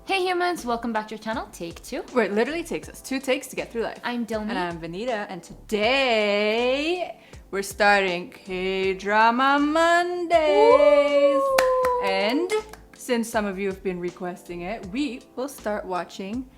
Hey humans, welcome back to your channel, Take 2. Where it literally takes us 2 takes to get through life. I'm Dilmi. And I'm Venita, and today we're starting K-Drama Mondays. Woo! And since some of you have been requesting it, we will start watching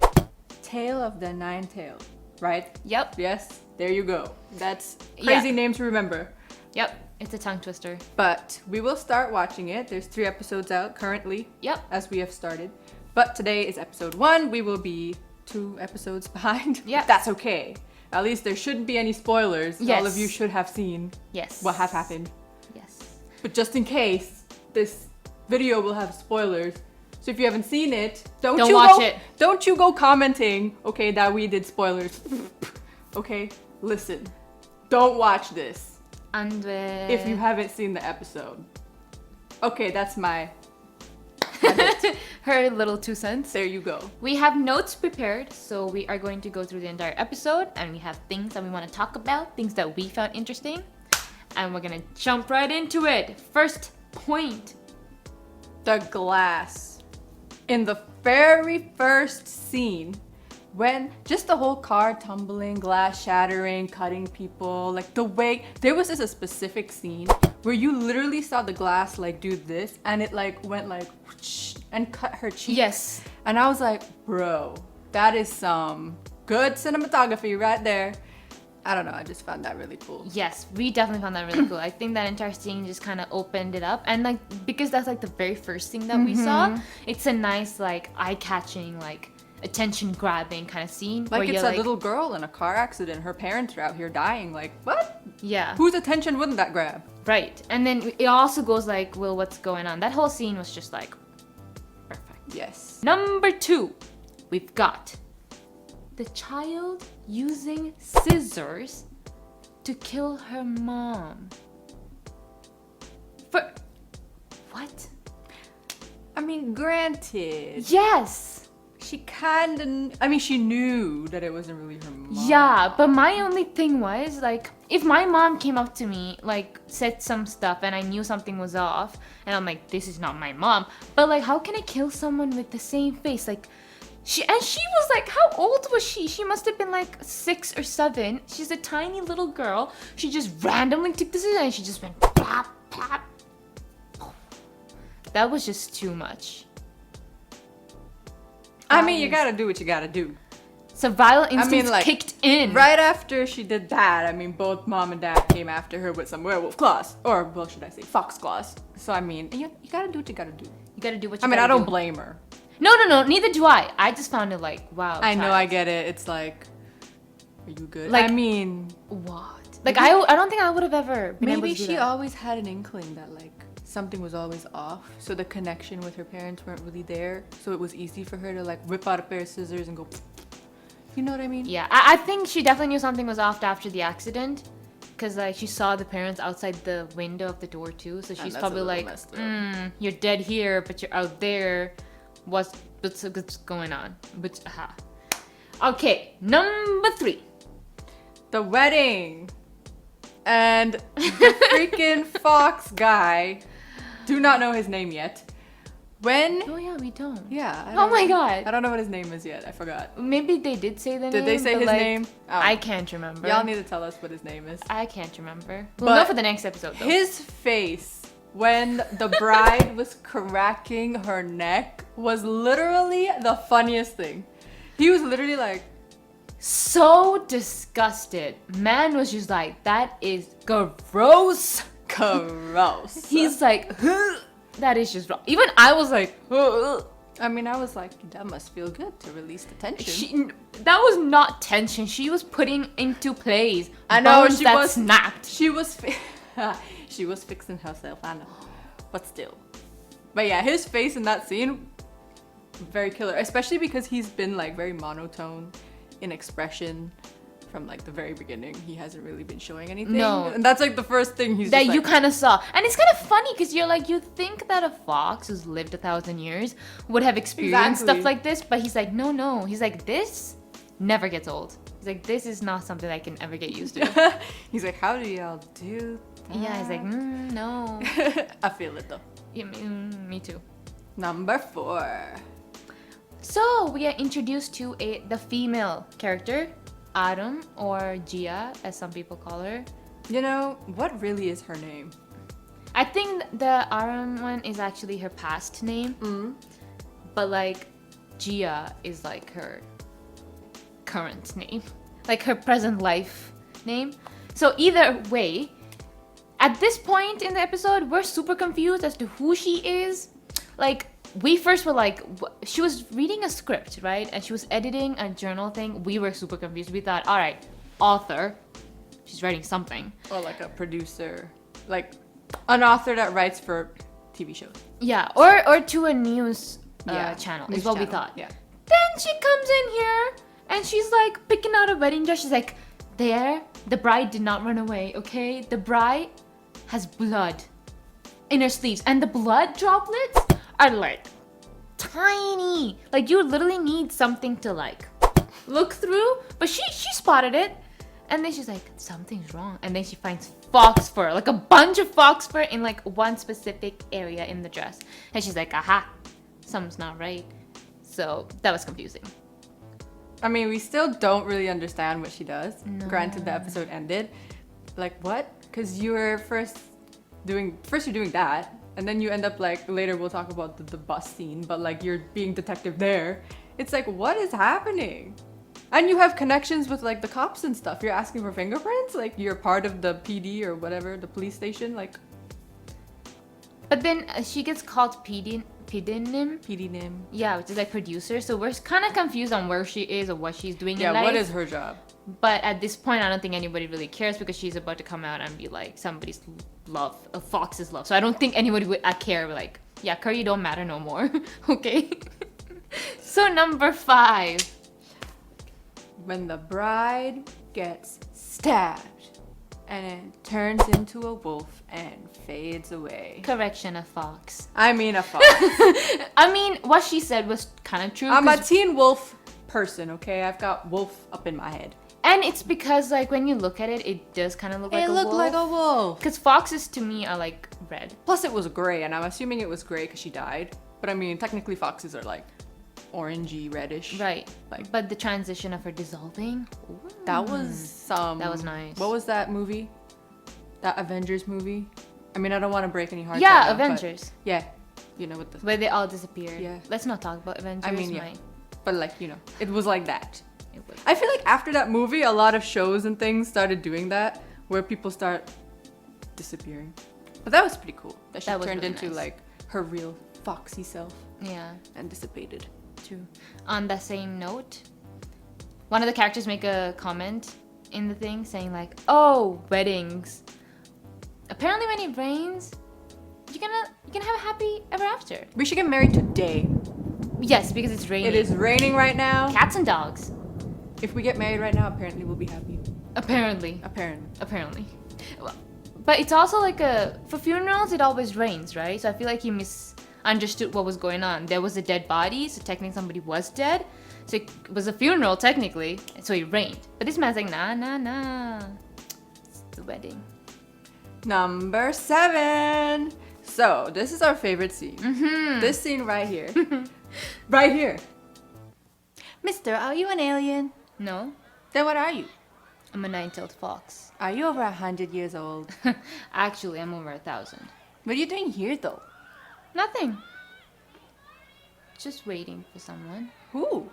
Tale of the Nine Tails, right? Yep. Yes, there you go. That's crazy name to remember. Yep, it's a tongue twister. But we will start watching it. There's 3 episodes out currently. Yep. As we have started. But today is episode 1. We will be 2 episodes behind. Yeah. That's okay. At least there shouldn't be any spoilers. Yes. All of you should have seen what has happened. Yes. But just in case, this video will have spoilers. So if you haven't seen it, don't you go commenting, okay, that we did spoilers. Okay? Listen. Don't watch this. If you haven't seen the episode. Okay, that's my her little 2 cents. There you go. We have notes prepared, so we are going to go through the entire episode, and we have things that we want to talk about, things that we found interesting, and we're gonna jump right into it. First point. The glass. In the very first scene, when just the whole car tumbling, glass shattering, cutting people, like the way, there was a specific scene where you literally saw the glass like do this and it like went like whoosh, and cut her cheek. Yes. And I was like, bro, that is some good cinematography right there. I don't know, I just found that really cool. Yes, we definitely found that really cool. I think that entire scene just kind of opened it up, and like because that's like the very first thing that we saw, it's a nice like eye-catching like attention grabbing kind of scene. Like it's a little girl in a car accident. Her parents are out here dying. Like, what? Yeah. Whose attention wouldn't that grab? Right. And then it also goes like, well, what's going on? That whole scene was just like perfect. Yes. Number 2, we've got the child using scissors to kill her mom. For what? I mean, granted. Yes. She she knew that it wasn't really her mom. Yeah, but my only thing was, like, if my mom came up to me, like, said some stuff and I knew something was off, and I'm like, this is not my mom. But, like, how can I kill someone with the same face? Like, she was, like, how old was she? She must have been, like, 6 or 7. She's a tiny little girl. She just randomly took the scissors and she just went, plop, plop. That was just too much. I mean, you gotta do what you gotta do. Survival instincts kicked in. Right after she did that, I mean, both mom and dad came after her with some werewolf claws. Or, well, should I say, fox claws. So, I mean, you gotta do what you gotta do. You gotta do what you gotta do. I mean, I don't blame her. No, neither do I. I just found it like, wow. I know, I get it. It's like, are you good? Like, I mean... What? Like, I don't think I would have ever been able to do that. Maybe she always had an inkling that, like, something was always off, so the connection with her parents weren't really there, so it was easy for her to like whip out a pair of scissors and go, you know what I mean? Yeah, I think she definitely knew something was off after the accident, because like she saw the parents outside the window of the door too, so she's probably like, you're dead here, but you're out there. What's going on? But okay, number 3, the wedding, and the freaking fox guy. Do not know his name yet. Oh yeah, we don't. Yeah. Oh my god. I don't know what his name is yet. I forgot. Maybe they did say the name. Did they say his name? Oh. I can't remember. Y'all need to tell us what his name is. I can't remember. We'll know for the next episode though. His face when the bride was cracking her neck was literally the funniest thing. He was literally like, so disgusted. Man was just like, that is gross. Gross. He's like, that is just wrong. Even I was like, I mean, I was like, that must feel good to release the tension. That was not tension. She was putting into place. I know, she was snapped. She was fixing herself, I know. But still. But yeah, his face in that scene, very killer. Especially because he's been like very monotone in expression from like the very beginning. He hasn't really been showing anything. No. And that's like the first thing he's that just, you like, kind of saw. And it's kind of funny because you're like, you think that a fox who's lived 1,000 years would have experienced stuff like this, but he's like, no. He's like, this never gets old. He's like, this is not something I can ever get used to. He's like, how do y'all do that? Yeah, he's like, no. I feel it though. Yeah, me too. Number 4. So we are introduced to the female character, Arum, or Gia, as some people call her. You know, what really is her name? I think the Arum one is actually her past name, but like Gia is like her current name, like her present life name. So either way, at this point in the episode, we're super confused as to who she is. Like, we first were like, she was reading a script, right? And she was editing a journal thing. We were super confused. We thought, all right, author, she's writing something. Or like a producer, like an author that writes for TV shows. Yeah, or to a news channel news is what we channel. thought. Yeah. Then she comes in here and she's like picking out a wedding dress. She's like, there, the bride did not run away, okay? The bride has blood in her sleeves, and the blood droplets are like tiny. Like, you literally need something to like look through, but she spotted it. And then she's like, something's wrong. And then she finds fox fur, like a bunch of fox fur in like one specific area in the dress. And she's like, aha, something's not right. So that was confusing. I mean, we still don't really understand what she does. No. Granted, the episode ended. Like, what? Because you were first you're doing that, and then you end up like, later we'll talk about the bus scene, but like you're being detective there. It's like, what is happening? And you have connections with like the cops and stuff. You're asking for fingerprints? Like, you're part of the PD or whatever, the police station? Like, But then she gets called PDNim. PD-nim. Yeah, which is like producer. So we're kind of confused on where she is or what she's doing Yeah, in life. what is her job? But at this point, I don't think anybody really cares because she's about to come out and be like somebody's love, a fox's love. So I don't think anybody would care. Like, yeah, Curry don't matter no more. Okay. So number 5. When the bride gets stabbed and it turns into a wolf and fades away. Correction, a fox. I mean a fox. I mean, what she said was kind of true. I'm a teen wolf person, okay? I've got wolf up in my head. And it's because, like, when you look at it, it does kind of look like a wolf. It looked like a wolf. Because foxes, to me, are, like, red. Plus, it was gray, and I'm assuming it was gray because she died. But I mean, technically, foxes are, like, orangey, reddish. Right. Like, But the transition of her dissolving, that was that was nice. What was that movie? That Avengers movie? I mean, I don't want to break any hearts. Yeah, right now, Avengers. but yeah, you know, with the. Where they all disappeared. Yeah. Let's not talk about Avengers. I mean, yeah. Mine. But like, you know, it was like that. It was. I feel like after that movie, a lot of shows and things started doing that, where people start disappearing. But that was pretty cool. That she That was turned really into nice. like her real foxy self Yeah, and dissipated. true. On the same note, one of the characters make a comment in the thing saying like, "Oh, weddings. Apparently, when it rains, you're gonna have a happy ever after." We should get married today. Yes, because it's raining. It is raining right now. Cats and dogs. If we get married right now, apparently we'll be happy. Apparently. Apparently. Well, but it's also like for funerals, it always rains, right? So I feel like he misunderstood what was going on. There was a dead body, so technically somebody was dead. So it was a funeral, technically, so it rained. But this man's like, nah. It's the wedding. Number 7. So, this is our favorite scene. Mm-hmm. This scene right here. Right here. Mister, are you an alien? No, Then what are you? I'm a 9-tailed fox. Are you over 100 years old? Actually, I'm over 1,000. What are you doing here though? Nothing. Just waiting for someone. Who?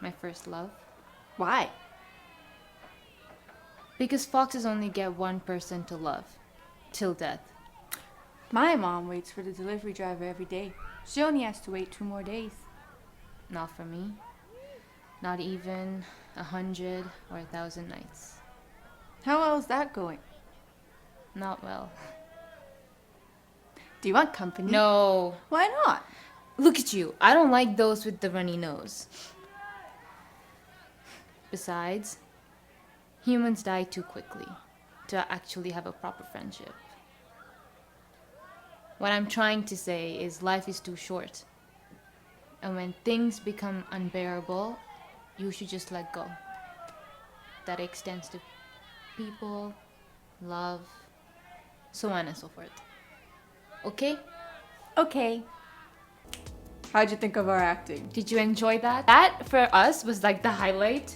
My first love. Why? Because foxes only get one person to love. Till death. My mom waits for the delivery driver every day. She only has to wait 2 more days. Not for me. Not even 100 or 1,000 nights. How well is that going? Not well. Do you want company? No. Why not? Look at you. I don't like those with the runny nose. Besides, humans die too quickly to actually have a proper friendship. What I'm trying to say is life is too short. And when things become unbearable, you should just let go. That extends to people, love, so on and so forth. Okay? Okay. How'd you think of our acting? Did you enjoy that? That for us was like the highlight.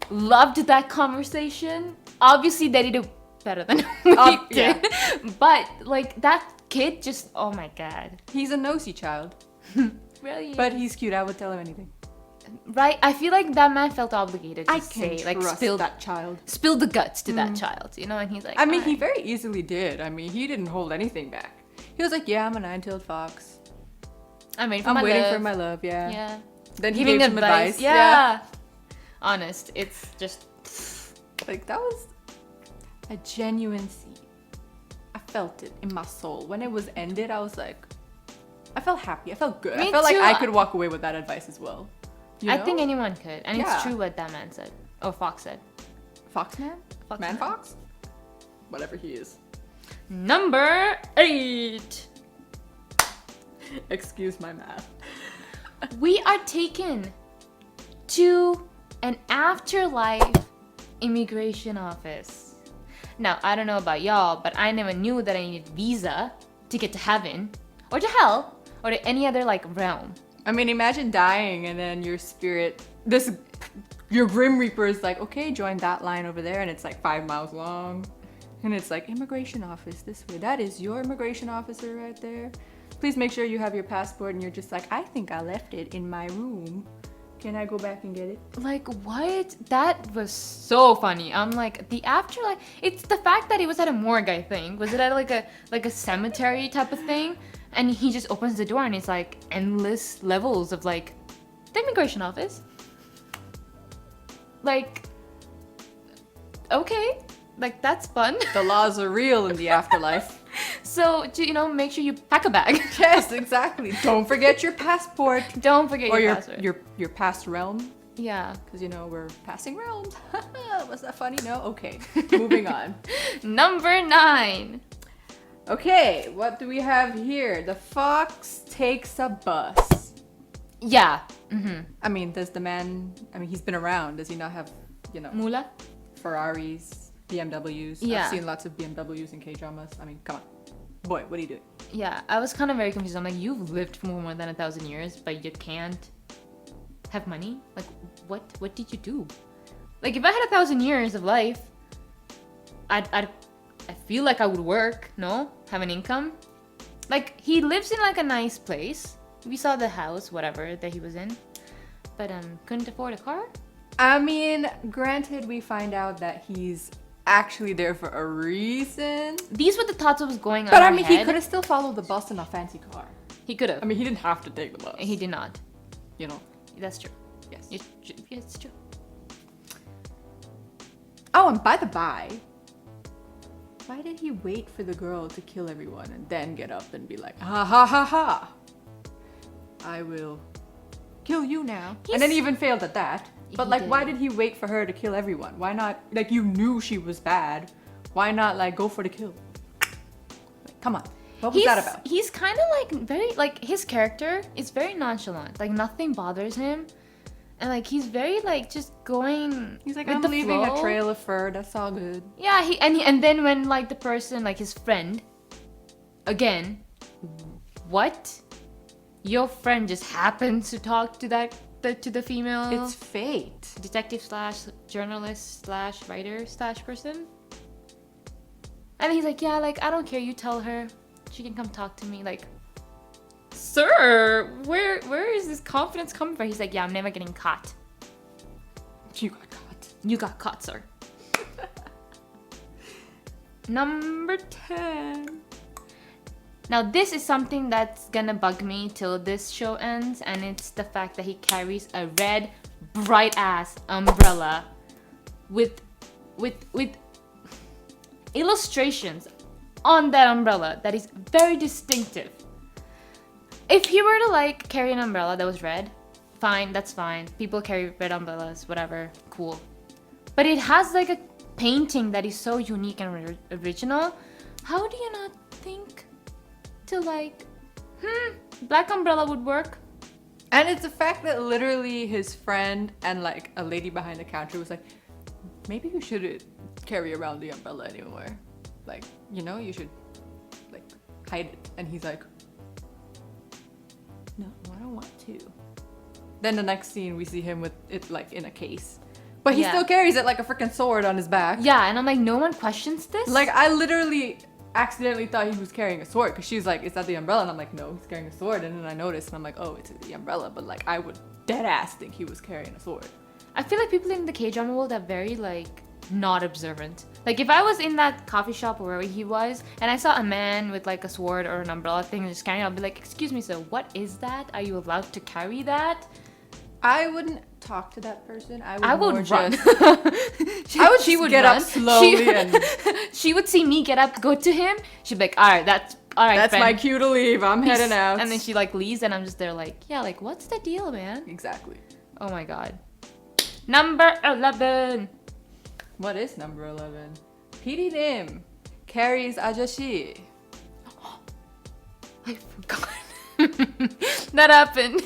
Loved that conversation. Obviously, they did it better than we did. But like that kid just, oh my god. He's a nosy child. Really? But he's cute. I would tell him anything. Right? I feel like that man felt obligated to I say, can like, trust spill that child. Spill the guts to that child, you know? And he's like, I mean, he "Alright." very easily did. I mean, he didn't hold anything back. He was like, yeah, I'm a nine-tailed fox. I'm waiting for I'm my waiting love. for my love, yeah. Yeah. Then he Giving gave some advice. Yeah. Honest, it's just. Like, that was a genuine scene. I felt it in my soul. When it was ended, I was like, I felt happy. I felt good. Me I felt too. like I could walk away with that advice as well. You I know? think anyone could. And Yeah. it's true what that man said. Or Fox said. Foxman? Fox Man man. Fox? Whatever he is. Number 8. Excuse my math. We are taken to an afterlife immigration office. Now, I don't know about y'all, but I never knew that I needed visa to get to heaven, or to hell, or to any other like realm. I mean, imagine dying and then your spirit, your Grim Reaper is like, okay, join that line over there, and it's like 5 miles long. And it's like, immigration office this way. That is your immigration officer right there. Please make sure you have your passport, and you're just like, I think I left it in my room. Can I go back and get it? Like, what? That was so funny. I'm like, the afterlife. It's the fact that it was at a morgue, I think. Was it at like a cemetery type of thing? And he just opens the door and it's like endless levels of like the immigration office. Like, okay, like that's fun. The laws are real in the afterlife. So, make sure you pack a bag. Yes, exactly. Don't forget your passport. Don't forget Or your password. your past realm. Yeah. Because, we're passing realms. Was that funny? No? Okay. Moving on. Number 9. Okay, what do we have here? The fox takes a bus. Yeah. Mm-hmm. I mean, he's been around. Does he not have, Mula? Ferraris, BMWs? Yeah. I've seen lots of BMWs in K-dramas. I mean, come on. Boy, what are you doing? Yeah, I was kind of very confused. I'm like, you've lived for more than 1,000 years, but you can't have money? Like, what did you do? Like, if I had 1,000 years of life, I feel like I would work, no? Have an income. Like, he lives in like a nice place. We saw the house, whatever, that he was in. But couldn't afford a car? I mean, granted, we find out that he's actually there for a reason. These were the thoughts that was going on But in I our mean, head. he could have still followed the bus in a fancy car. He could have. I mean, he didn't have to take the bus. He did not. That's true. Yes. It's true. Oh, and by the by, why did he wait for the girl to kill everyone and then get up and be like, ha ha ha ha, I will kill you now? And then he even failed at that. But He like, did. why did he wait for her to kill everyone? Why not, like, you knew she was bad. Why not, like, go for the kill? Like, come on. What was that about? He's kind of like very, like, his character is very nonchalant. Like, nothing bothers him. And like, he's very like just going He's like, with I'm the leaving flow. a trail of fur. That's all good. Yeah, and then when like the person, like his friend, again, what? Your friend just happens to talk to the female It's fate. detective / journalist / writer / person. And he's like, yeah, like, I don't care, you tell her. She can come talk to me. Like, sir, where is this confidence coming from? He's like, yeah, I'm never getting caught. You got caught. You got caught, sir. Number 10. Now, this is something that's gonna bug me till this show ends, and it's the fact that he carries a red, bright-ass umbrella with illustrations on that umbrella that is very distinctive. If he were to like carry an umbrella that was red, fine, that's fine. People carry red umbrellas, whatever, cool. But it has like a painting that is so unique and original. How do you not think to like, black umbrella would work? And it's the fact that literally his friend and like a lady behind the counter was like, maybe you shouldn't carry around the umbrella anymore. Like, you should like hide it. And he's like, No, I don't want to. Then the next scene, we see him with it like in a case. But he still carries it like a freaking sword on his back. Yeah, and I'm like, no one questions this? Like, I literally accidentally thought he was carrying a sword because she's like, is that the umbrella? And I'm like, no, he's carrying a sword. And then I noticed and I'm like, oh, it's the umbrella. But like, I would dead ass think he was carrying a sword. I feel like people in the K-drama world are very like not observant. Like if I was in that coffee shop or wherever he was and I saw a man with like a sword or an umbrella thing just carrying it, I'll be like, excuse me, sir, what is that? Are you allowed to carry that? I wouldn't talk to that person. I would run. She would get run. up slowly and she would see me get up, go to him. She'd be like, all right, that's my friend. cue to leave. I'm Peace. heading out. And then she like leaves and I'm just there like, yeah, like what's the deal, man? Exactly. Oh my god. Number 11. What is number 11? PD Lim carries Ajashi. I forgot. That happened.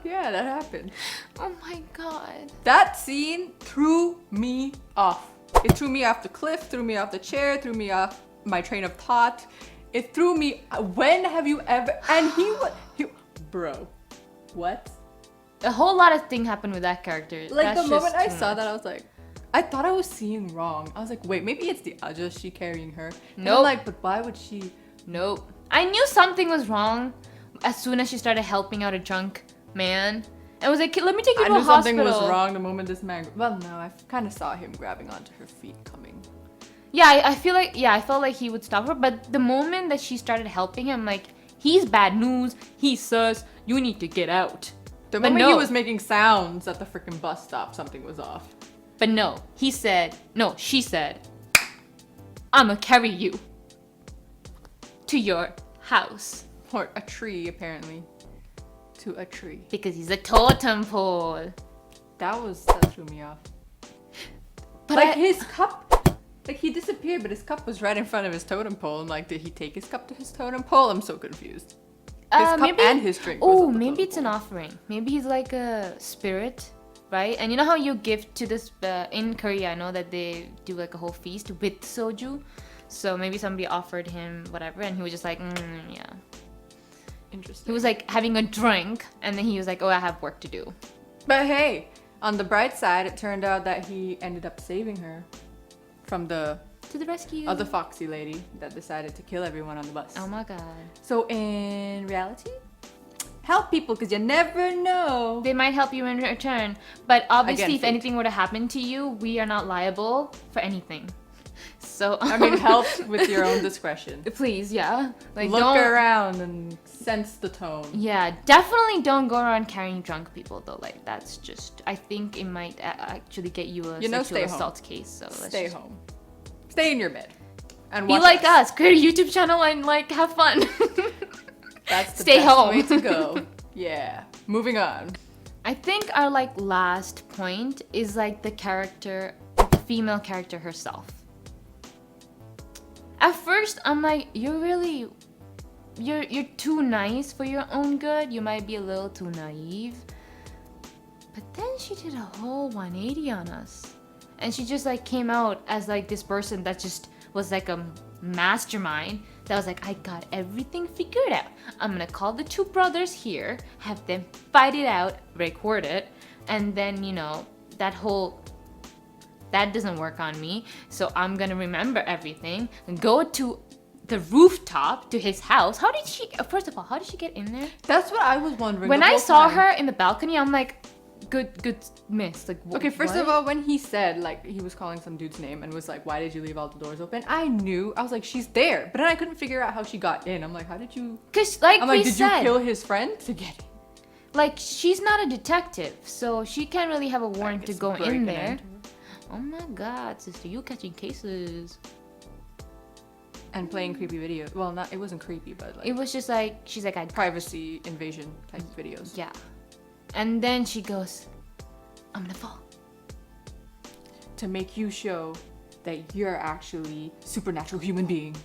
Yeah, that happened. Oh my god. That scene threw me off. It threw me off the cliff, threw me off the chair, threw me off my train of thought. It threw me. When have you ever? And bro, what? A whole lot of thing happened with that character. Like That's the moment just I too saw much. that, I was like, I thought I was seeing wrong. I was like, wait, maybe it's the Ajashi carrying her. And I'm Nope. like, but why would she? Nope. I knew something was wrong as soon as she started helping out a drunk man. And was like, let me take you I to a knew something hospital. was wrong the moment this man. Well, no, I kind of saw him grabbing onto her feet coming. Yeah, I feel like, yeah, I felt like he would stop her. But the moment that she started helping him, like, he's bad news. He's sus. You need to get out. The But moment he no. was making sounds at the freaking bus stop, something was off. But no, she said, I'ma carry you to your house. Or a tree, apparently. To a tree. Because he's a totem pole. That threw me off. But Like his cup, like he disappeared, but his cup was right in front of his totem pole. I'm like, did he take his cup to his totem pole? I'm so confused. His cup maybe, and his drink. Was Oh, at the maybe totem it's an pole. offering. Maybe he's like a spirit, right? And you know how you give to this in Korea? I know that they do like a whole feast with soju. So maybe somebody offered him whatever, and he was just like, yeah. Interesting. He was like having a drink, and then he was like, oh, I have work to do. But hey, on the bright side, it turned out that he ended up saving her from the To the rescue. other foxy lady that decided to kill everyone on the bus. Oh my god. So in reality, help people because you never know. They might help you in return, but obviously, Again, if fate. anything were to happen to you, we are not liable for anything. So I mean, help with your own discretion. please, yeah, like Look don't. around and sense the tone. Yeah, definitely don't go around carrying drunk people though. Like that's just, I think it might actually get you a sexual stay home. assault case. So let's Stay just home. Stay in your bed. And be watch like us, create a YouTube channel and like have fun. That's the Stay best home. way to go. Yeah. Moving on. I think our like last point is like the character, the female character herself. At first, I'm like, you're too nice for your own good. You might be a little too naive. But then she did a whole 180 on us. And she just like came out as like this person that just was like a mastermind that was like, I got everything figured out. I'm gonna call the two brothers here, have them fight it out, record it, and then, you know, that doesn't work on me, so I'm gonna remember everything and go to the rooftop to his house. First of all, how did she get in there? That's what I was wondering. When the I whole saw time. her in the balcony, I'm like, good miss. Like, Okay, first what? of all, when he said, like, he was calling some dude's name and was like, why did you leave all the doors open? I was like, she's there. But then I couldn't figure out how she got in. I'm like, how did you... Cause like I'm we like, did said, you kill his friend to get in? like she's not a detective, so she can't really have a warrant to guess go break in and there. enter. Oh my god, sister, you catching cases. And playing creepy videos. Well, it wasn't creepy, but like It was just like, she's like, privacy invasion type videos. yeah. And then she goes, I'm gonna fall. To make you show that you're actually supernatural human being.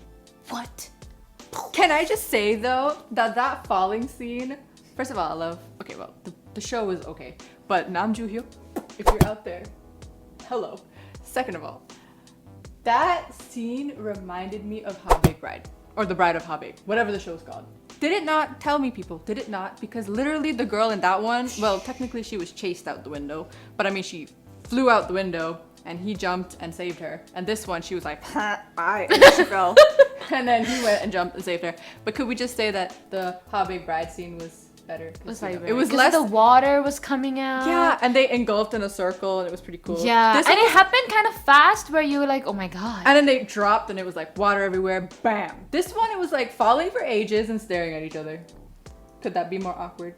What? Can I just say though that falling scene? First of all, I love. Okay, well the show is okay, but Nam Joo-hyuk, if you're out there, hello. Second of all, that scene reminded me of Habig Bride or the Bride of Habig, whatever the show's called. Did it not? Tell me, people. Did it not? Because literally the girl in that one, well, technically she was chased out the window, but I mean she flew out the window and he jumped and saved her. And this one, she was like, bye, and she fell. And then he went and jumped and saved her. But could we just say that the Habe bride scene was better? It was less. The water was coming out. Yeah, and they engulfed in a circle and it was pretty cool. Yeah, and it happened kind of fast where you were like, oh my god. And then they dropped and it was like water everywhere. Bam. This one, it was like falling for ages and staring at each other. Could that be more awkward?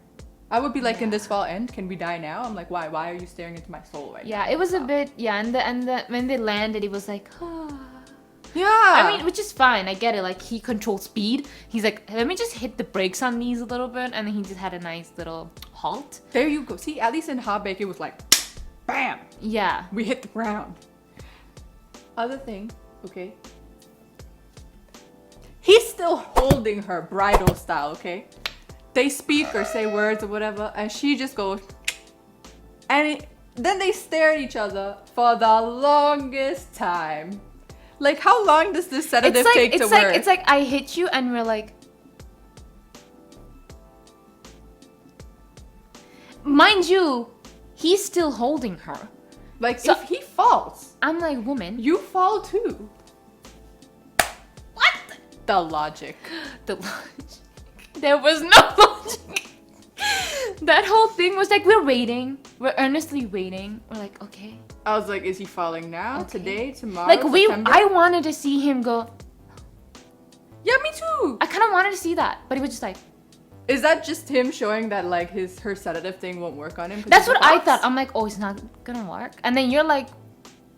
I would be like, in this fall end, can we die now? I'm like, why? Why are you staring into my soul right now? Yeah, it was a bit, and the when they landed, it was like, yeah. I mean, which is fine. I get it. Like, he controls speed. He's like, let me just hit the brakes on these a little bit. And then he just had a nice little halt. There you go. See, at least in Habe, it was like, bam. Yeah. We hit the ground. Other thing, okay. He's still holding her bridal style, okay? They speak or say words or whatever, and she just goes, and then they stare at each other for the longest time. Like, how long does this sedative take to work? It's like I hit you, and we're like, mind you, he's still holding her. Like, so, if he falls, I'm like, woman, you fall too. What? The logic. The logic. There was no logic. That whole thing was like, we're waiting. We're earnestly waiting. We're like, okay. I was like, is he falling now? Okay. Today? Tomorrow? Like, September? I wanted to see him go. Yeah, me too. I kind of wanted to see that, but he was just like. Is that just him showing that like her sedative thing won't work on him? That's what I thought. I'm like, oh, it's not gonna work. And then you're like,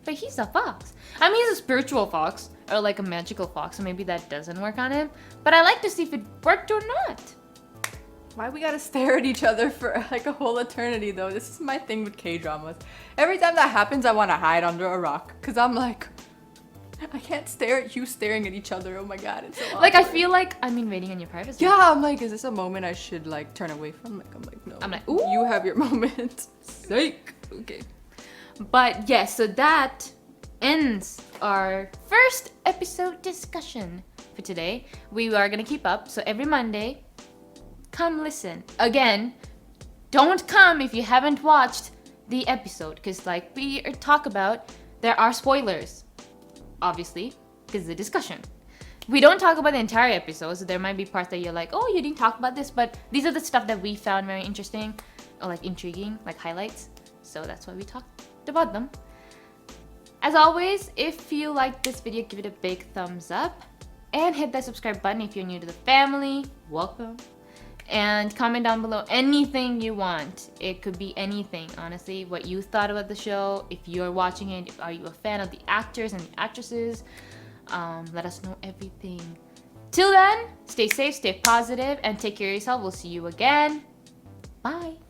but he's a fox. I mean, he's a spiritual fox or like a magical fox, so maybe that doesn't work on him. But I like to see if it worked or not. Why we gotta stare at each other for like a whole eternity though? This is my thing with K-dramas. Every time that happens, I want to hide under a rock because I'm like, I can't stare at you staring at each other. Oh my god, it's so awkward. Like, I feel like I'm invading on your privacy. Yeah, I'm like, is this a moment I should like turn away from? I'm like, no. I'm like, ooh. You have your moment. Psych. Okay. But yes, so that ends our first episode discussion for today. We are gonna keep up, so every Monday, come listen. Again, don't come if you haven't watched the episode, because like we talk about, there are spoilers, obviously, because it's a discussion. We don't talk about the entire episode, so there might be parts that you're like, oh, you didn't talk about this, but these are the stuff that we found very interesting, or like intriguing, like highlights. So that's why we talked about them. As always, if you like this video, give it a big thumbs up and hit that subscribe button if you're new to the family. Welcome. And comment down below anything you want. It could be anything, honestly, what you thought about the show. If you're watching it, are you a fan of the actors and the actresses? Let us know everything. Till then, stay safe, stay positive, and take care of yourself. We'll see you again. Bye.